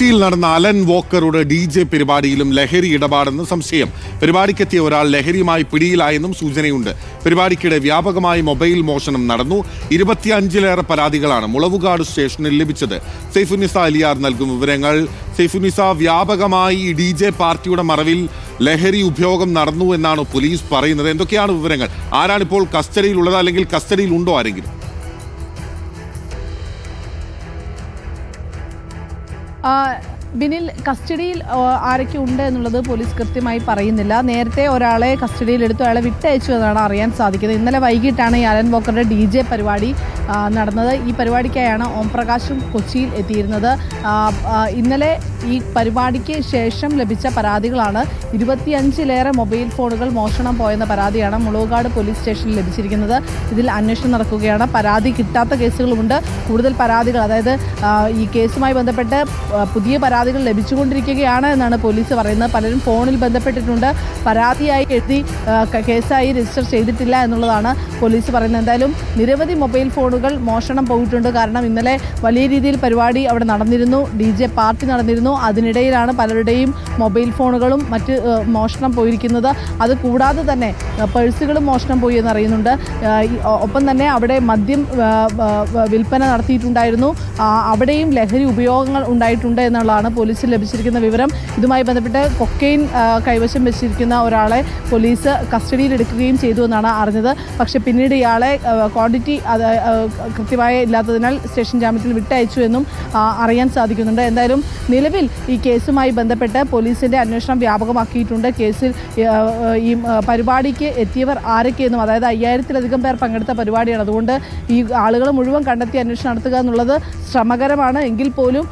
കൊച്ചിയിൽ നടന്ന Allen വോക്കറുടെ DJ പരിപാടിയിലും ലഹരി ഇടപാടെന്ന് സംശയം. പരിപാടിക്കെത്തിയ ഒരാൾ ലഹരിയുമായി പിടിയിലായെന്നും സൂചനയുണ്ട്. പരിപാടിക്കിടെ വ്യാപകമായി മൊബൈൽ മോഷണം നടന്നു. 25ലേറെ പരാതികളാണ് മുളവുകാട് സ്റ്റേഷനിൽ ലഭിച്ചത്. സൈഫുന്നിസ അലിയാർ നൽകും വിവരങ്ങൾ. സൈഫുന്നിസ, വ്യാപകമായി DJ പാർട്ടിയുടെ മറവിൽ ലഹരി ഉപയോഗം നടന്നു എന്നാണ് പോലീസ് പറയുന്നത്. എന്തൊക്കെയാണ് വിവരങ്ങൾ? ആരാണിപ്പോൾ കസ്റ്റഡിയിലുള്ളത്, അല്ലെങ്കിൽ കസ്റ്റഡിയിൽ ഉണ്ടോ ആരെങ്കിലും? ബിനിൽ, കസ്റ്റഡിയിൽ ആരൊക്കെ ഉണ്ട് എന്നുള്ളത് പോലീസ് കൃത്യമായി പറയുന്നില്ല. നേരത്തെ ഒരാളെ കസ്റ്റഡിയിലെടുത്തു, അയാളെ വിട്ടയച്ചു എന്നാണ് അറിയാൻ സാധിക്കുന്നത്. ഇന്നലെ വൈകിട്ടാണ് ഈ അലൻ വോക്കറുടെ DJ പരിപാടി നടന്നത്. ഈ പരിപാടിക്കായാണ് ഓംപ്രകാശും കൊച്ചിയിൽ എത്തിയിരുന്നത്. ഇന്നലെ ഈ പരിപാടിക്ക് ശേഷം ലഭിച്ച പരാതികളാണ്. 25ലേറെ മൊബൈൽ ഫോണുകൾ മോഷണം പോയെന്ന പരാതിയാണ് മുളവുകാട് പോലീസ് സ്റ്റേഷനിൽ ലഭിച്ചിരിക്കുന്നത്. ഇതിൽ അന്വേഷണം നടക്കുകയാണ്. പരാതി കിട്ടാത്ത കേസുകളുമുണ്ട്. കൂടുതൽ പരാതികൾ, അതായത് ഈ കേസുമായി ബന്ധപ്പെട്ട് പുതിയ പരാതികൾ ലഭിച്ചുകൊണ്ടിരിക്കുകയാണ് എന്നാണ് പോലീസ് പറയുന്നത്. പലരും ഫോണിൽ ബന്ധപ്പെട്ടിട്ടുണ്ട്, പരാതിയായി എഴുതി കേസായി രജിസ്റ്റർ ചെയ്തിട്ടില്ല എന്നുള്ളതാണ് പോലീസ് പറയുന്നത്. എന്തായാലും നിരവധി മൊബൈൽ ഫോണുകൾ മോഷണം പോയിട്ടുണ്ട്. കാരണം ഇന്നലെ വലിയ രീതിയിൽ പരിപാടി അവിടെ നടന്നിരുന്നു, DJ പാർട്ടി നടന്നിരുന്നു. അതിനിടയിലാണ് പലരുടെയും മൊബൈൽ ഫോണുകളും മറ്റ് മോഷണം പോയിരിക്കുന്നത്. അത് കൂടാതെ തന്നെ പേഴ്സുകളും മോഷണം പോയി എന്നറിയുന്നുണ്ട്. ഒപ്പം തന്നെ അവിടെ മദ്യം വിൽപ്പന നടത്തിയിട്ടുണ്ടായിരുന്നു. അവിടെയും ലഹരി ഉപയോഗങ്ങൾ ഉണ്ടായിട്ടുണ്ട് എന്നുള്ളതാണ് പോലീസിൽ ലഭിച്ചിരിക്കുന്ന വിവരം. ഇതുമായി ബന്ധപ്പെട്ട് കൊക്കൈൻ കൈവശം വെച്ചിരിക്കുന്ന ഒരാളെ പോലീസ് കസ്റ്റഡിയിലെടുക്കുകയും ചെയ്തു എന്നാണ് അറിഞ്ഞത്. പക്ഷെ പിന്നീട് ഇയാളെ ക്വാണ്ടിറ്റി കൃത്യമായി ഇല്ലാത്തതിനാൽ സ്റ്റേഷൻ ജാമ്യത്തിൽ വിട്ടയച്ചു എന്നും അറിയാൻ സാധിക്കുന്നുണ്ട്. എന്തായാലും നിലവിൽ ഈ കേസുമായി ബന്ധപ്പെട്ട് പോലീസിൻ്റെ അന്വേഷണം വ്യാപകമാക്കിയിട്ടുണ്ട്. കേസിൽ ഈ പരിപാടിക്ക് എത്തിയവർ ആരൊക്കെയെന്നും, അതായത് 5000-ലധികം പേർ പങ്കെടുത്ത പരിപാടിയാണ്. അതുകൊണ്ട് ഈ ആളുകൾ മുഴുവൻ കണ്ടെത്തി അന്വേഷണം നടത്തുക എന്നുള്ളത് ശ്രമകരമാണ്. എങ്കിൽ പോലും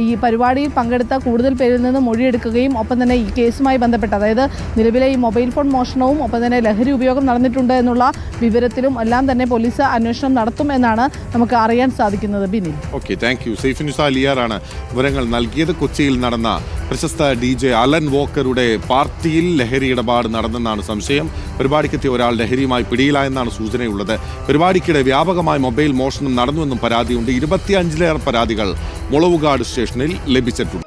ഈ പരിപാടിയിൽ പങ്കെടുത്ത കൂടുതൽ പേരിൽ നിന്ന് മൊഴിയെടുക്കുകയും ഒപ്പം തന്നെ ഈ കേസുമായി ബന്ധപ്പെട്ട്, അതായത് നിലവിലെ ഈ മൊബൈൽ ഫോൺ മോഷണവും ഒപ്പം തന്നെ ലഹരി ഉപയോഗം നടന്നിട്ടുണ്ട് എന്നുള്ള വിവരത്തിലും എല്ലാം തന്നെ പോലീസ് അന്വേഷണം നടത്തും എന്നാണ് നമുക്ക് അറിയാൻ സാധിക്കുന്നത്. Binil, okay, thank you. Saifunnisa അലിയാറാണ് വിവരങ്ങൾ നൽകിയത്. കൊച്ചിയിൽ നടന്ന പ്രശസ്ത DJ അലൻ വോക്കറുടെ പാർട്ടിയിൽ ലഹരി ഇടപാട് നടന്നെന്നാണ് സംശയം. പരിപാടിക്കെത്തിയ ഒരാൾ ലഹരിയുമായി പിടിയിലായെന്നാണ് സൂചനയുള്ളത്. പരിപാടിക്കിടെ വ്യാപകമായി മൊബൈൽ മോഷണം നടന്നുവെന്നും പരാതിയുണ്ട്. 25ലേറെ പരാതികൾ മുളവുകാട് സ്റ്റേഷനിൽ ലഭിച്ചിട്ടുണ്ട്.